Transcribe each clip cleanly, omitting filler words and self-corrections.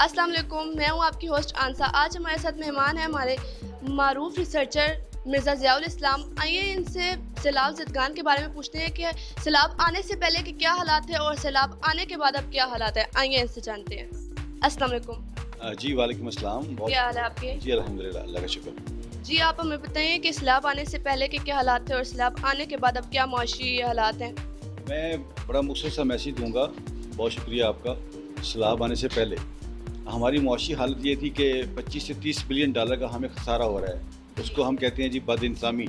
السلام علیکم، میں ہوں آپ کی ہوسٹ آنسا۔ آج ہمارے ساتھ مہمان ہیں ہمارے معروف ریسرچر مرزا ضیاء الاسلام۔ آئیے ان سے سیلاب زدگان کے بارے میں پوچھتے ہیں کہ سیلاب آنے سے پہلے کے کیا حالات تھے اور سیلاب آنے کے بعد اب کیا حالات ہیں۔ آئیے ان سے جانتے ہیں۔ السلام علیکم۔ جی وعلیکم السلام۔ کیا حال ہے آپ کے؟ جی الحمدللہ، اللہ کا شکر۔ جی آپ ہمیں بتائیں کہ سیلاب آنے سے پہلے کے کیا حالات تھے اور سیلاب آنے کے بعد اب کیا معاشی حالات ہیں۔ میں بڑا مختصر میسج دوں گا۔ بہت شکریہ آپ کا۔ سیلاب آنے سے پہلے ہماری معاشی حالت یہ تھی کہ 25 سے 30 بلین ڈالر کا ہمیں خسارہ ہو رہا ہے۔ اس کو ہم کہتے ہیں جی بد انتظامی،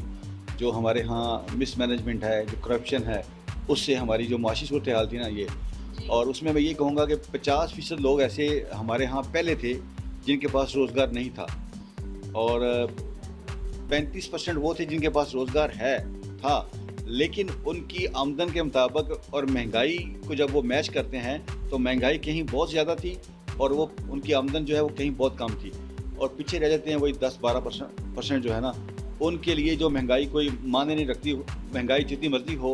جو ہمارے ہاں مس مینجمنٹ ہے، جو کرپشن ہے، اس سے ہماری جو معاشی صورتحال تھی نا یہ۔ اور اس میں یہ کہوں گا کہ 50% لوگ ایسے ہمارے ہاں پہلے تھے جن کے پاس روزگار نہیں تھا، اور 35% وہ تھے جن کے پاس روزگار تھا، لیکن ان کی آمدن کے مطابق اور مہنگائی کو جب وہ میچ کرتے ہیں تو مہنگائی کہیں بہت زیادہ تھی اور وہ ان کی آمدن جو ہے وہ کہیں بہت کم تھی، اور پیچھے رہ جاتے ہیں وہی 10-12% جو ہے نا۔ ان کے لیے جو مہنگائی کوئی معنی نہیں رکھتی، مہنگائی جتنی مرضی ہو،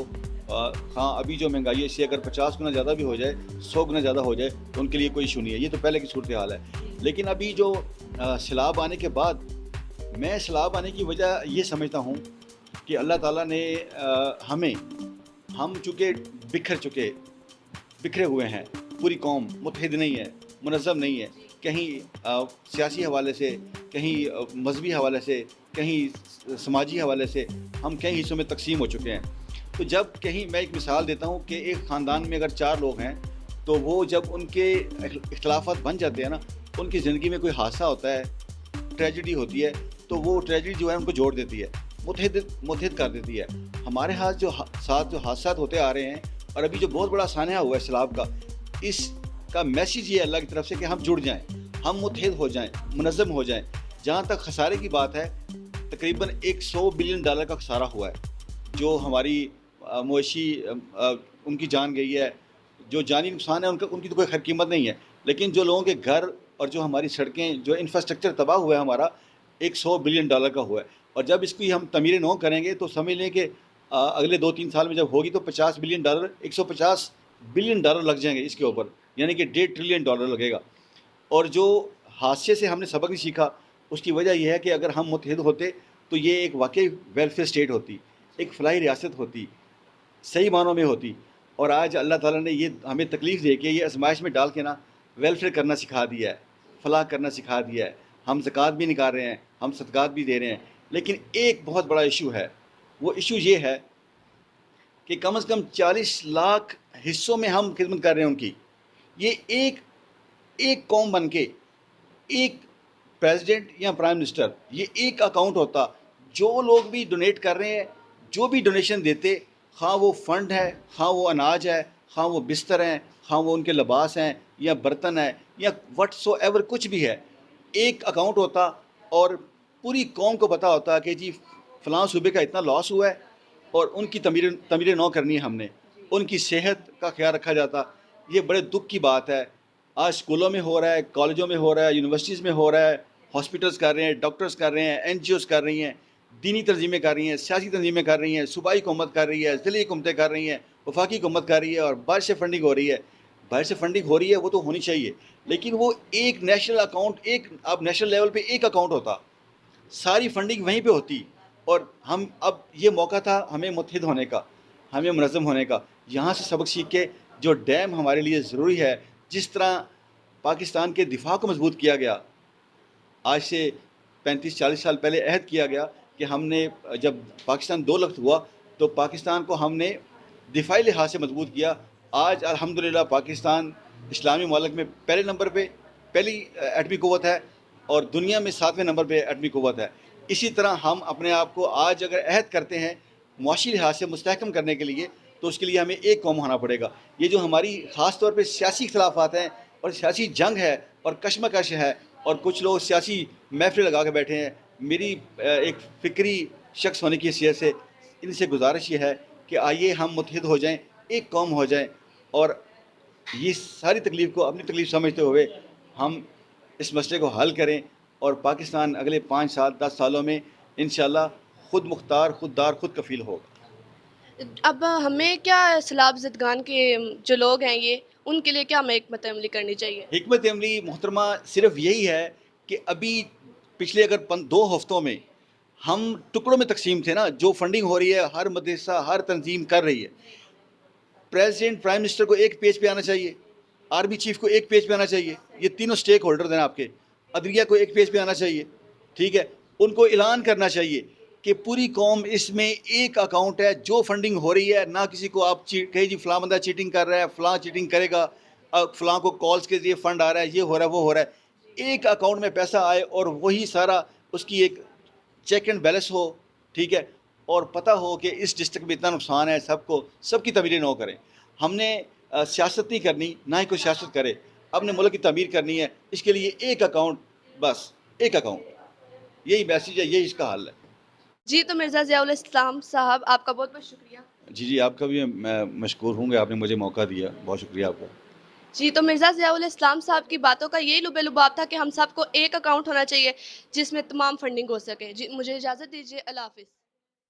ہاں ابھی جو مہنگائی ہے اس سے اگر 50 گنا زیادہ بھی ہو جائے، 100 گنا زیادہ ہو جائے تو ان کے لیے کوئی ایشو نہیں ہے۔ یہ تو پہلے کی صورتحال ہے۔ لیکن ابھی جو سیلاب آنے کے بعد، میں سیلاب آنے کی وجہ یہ سمجھتا ہوں کہ اللہ تعالیٰ نے ہم چونکہ بکھرے ہوئے ہیں، پوری قوم متحد نہیں ہے، منظم نہیں ہے، کہیں سیاسی حوالے سے، کہیں مذہبی حوالے سے، کہیں سماجی حوالے سے ہم کئی حصوں میں تقسیم ہو چکے ہیں۔ تو جب کہیں، میں ایک مثال دیتا ہوں کہ ایک خاندان میں اگر 4 لوگ ہیں تو وہ جب ان کے اختلافات بن جاتے ہیں نا، ان کی زندگی میں کوئی حادثہ ہوتا ہے، ٹریجڈی ہوتی ہے، تو وہ ٹریجڈی جو ہے ان کو جوڑ دیتی ہے، متحد کر دیتی ہے۔ ہمارے ہاتھ جو حادثات ہوتے آ رہے ہیں، اور ابھی جو بہت بڑا سانحہ ہوا ہے سیلاب کا، اس کا میسیج یہ ہے اللہ کی طرف سے کہ ہم جڑ جائیں، ہم متحد ہو جائیں، منظم ہو جائیں۔ جہاں تک خسارے کی بات ہے، تقریباً 100 بلین ڈالر کا خسارہ ہوا ہے، جو ہماری معاشی ان کی جان گئی ہے، جو جانی نقصان ہے ان کی تو کوئی خیر قیمت نہیں ہے، لیکن جو لوگوں کے گھر اور جو ہماری سڑکیں، جو انفراسٹرکچر تباہ ہوا ہے ہمارا، 100 بلین ڈالر کا ہوا ہے۔ اور جب اس کی ہم تعمیر نو کریں گے تو سمجھ لیں کہ اگلے 2-3 سال میں جب ہوگی تو 50 بلین ڈالر، 150 بلین ڈالر لگ جائیں گے اس کے اوپر، یعنی کہ 1.5 ٹریلین ڈالر لگے گا۔ اور جو حادثے سے ہم نے سبق نہیں سیکھا، اس کی وجہ یہ ہے کہ اگر ہم متحد ہوتے تو یہ ایک واقعی ویلفیئر اسٹیٹ ہوتی، ایک فلاحی ریاست ہوتی، صحیح معنوں میں ہوتی۔ اور آج اللہ تعالیٰ نے یہ ہمیں تکلیف دے کے، یہ آزمائش میں ڈال کے نا، ویلفیئر کرنا سکھا دیا ہے، فلاح کرنا سکھا دیا ہے۔ ہم زکوٰۃ بھی نکال رہے ہیں، ہم صدقات بھی دے رہے ہیں، لیکن ایک بہت بڑا ایشو ہے۔ وہ ایشو یہ ہے کہ کم از کم 40 لاکھ حصوں میں ہم خدمت کر رہے ہیں ان کی۔ یہ ایک قوم بن کے، ایک پریزیڈنٹ یا پرائم منسٹر، یہ ایک اکاؤنٹ ہوتا، جو لوگ بھی ڈونیٹ کر رہے ہیں، جو بھی ڈونیشن دیتے، خواہ وہ فنڈ ہے، خواہ وہ اناج ہے، خواہ وہ بستر ہیں، خواہ وہ ان کے لباس ہیں یا برتن ہے یا وٹ سو ایور کچھ بھی ہے، ایک اکاؤنٹ ہوتا اور پوری قوم کو پتہ ہوتا کہ جی فلاں صوبے کا اتنا لاس ہوا ہے اور ان کی تعمیر نو کرنی ہے ہم نے، ان کی صحت کا خیال رکھا جاتا۔ یہ بڑے دکھ کی بات ہے، آج اسکولوں میں ہو رہا ہے، کالجوں میں ہو رہا ہے، یونیورسٹیز میں ہو رہا ہے، ہاسپٹلس کر رہے ہیں، ڈاکٹرز کر رہے ہیں، این جی اوز کر رہی ہیں، دینی تنظیمیں کر رہی ہیں، سیاسی تنظیمیں کر رہی ہیں، صوبائی حکومت کر رہی ہے، ضلعی حکومتیں کر رہی ہیں، وفاقی حکومت کر رہی ہے، اور باہر سے فنڈنگ ہو رہی ہے۔ باہر سے فنڈنگ ہو رہی ہے، وہ تو ہونی چاہیے، لیکن وہ ایک نیشنل اکاؤنٹ، اب نیشنل لیول پہ ایک اکاؤنٹ ہوتا، ساری فنڈنگ وہیں پہ ہوتی۔ اور اب یہ موقع تھا ہمیں متحد ہونے کا، ہمیں منظم ہونے کا، یہاں سے سبق سیکھ کے جو ڈیم ہمارے لیے ضروری ہے، جس طرح پاکستان کے دفاع کو مضبوط کیا گیا، آج سے 35-40 سال پہلے عہد کیا گیا کہ ہم نے، جب پاکستان 2 لخت ہوا تو پاکستان کو ہم نے دفاعی لحاظ سے مضبوط کیا۔ آج الحمدللہ پاکستان اسلامی ممالک میں پہلے نمبر پہ، پہلی ایٹمی قوت ہے، اور دنیا میں 7ویں نمبر پہ ایٹمی قوت ہے۔ اسی طرح ہم اپنے آپ کو آج اگر عہد کرتے ہیں معاشی لحاظ سے مستحکم کرنے کے لیے، تو اس کے لیے ہمیں ایک قوم ہونا پڑے گا۔ یہ جو ہماری خاص طور پہ سیاسی اختلافات ہیں اور سیاسی جنگ ہے اور کشمکش ہے، اور کچھ لوگ سیاسی محفلیں لگا کے بیٹھے ہیں، میری ایک فکری شخص ہونے کی حیثیت سے ان سے گزارش یہ ہے کہ آئیے ہم متحد ہو جائیں، ایک قوم ہو جائیں، اور یہ ساری تکلیف کو اپنی تکلیف سمجھتے ہوئے ہم اس مسئلے کو حل کریں، اور پاکستان اگلے 5 سال 10 سالوں میں انشاءاللہ خود مختار، خود دار، خود کفیل ہوگا۔ اب ہمیں کیا سیلاب زدگان کے جو لوگ ہیں یہ ان کے لیے کیا ہمیں حکمت عملی کرنی چاہیے؟ حکمت عملی محترمہ صرف یہی ہے کہ ابھی پچھلے اگر 2 ہفتوں میں ہم ٹکڑوں میں تقسیم تھے نا، جو فنڈنگ ہو رہی ہے ہر مدرسہ ہر تنظیم کر رہی ہے، پریزیڈنٹ پرائم منسٹر کو ایک پیج پہ آنا چاہیے، آرمی چیف کو ایک پیج پہ آنا چاہیے، یہ تینوں سٹیک ہولڈرز ہیں آپ کے، عدلیہ کو ایک پیج پہ آنا چاہیے، ٹھیک ہے، ان کو اعلان کرنا چاہیے کہ پوری قوم اس میں ایک اکاؤنٹ ہے، جو فنڈنگ ہو رہی ہے نہ کسی کو آپ کہیں جی فلاں بندہ چیٹنگ کر رہا ہے، فلاں چیٹنگ کرے گا، فلاں کو کالز کے ذریعے فنڈ آ رہا ہے، یہ ہو رہا ہے وہ ہو رہا ہے، ایک اکاؤنٹ میں پیسہ آئے اور وہی سارا اس کی ایک چیک اینڈ بیلنس ہو، ٹھیک ہے، اور پتہ ہو کہ اس ڈسٹرکٹ میں اتنا نقصان ہے، سب کی تعمیریں نہ کریں. ہم نے سیاست نہیں کرنی، نہ ہی کوئی سیاست کرے، اپنے ملک کی تعمیر کرنی ہے، اس کے لیے ایک اکاؤنٹ، بس ایک اکاؤنٹ، یہی میسیج ہے، یہی اس کا حل ہے. جی تو مرزا ضیاء الاسلام صاحب آپ کا بہت بہت شکریہ. جی آپ کا بھی میں مشکور ہوں کہ آپ نے مجھے موقع دیا، بہت شکریہ آپ کا. جی تو مرزا ضیاء الاسلام صاحب کی باتوں کا یہی لب لباب تھا کہ ہم سب کو ایک اکاؤنٹ ہونا چاہیے جس میں تمام فنڈنگ ہو سکے. جی مجھے اجازت دیجیے، اللہ حافظ.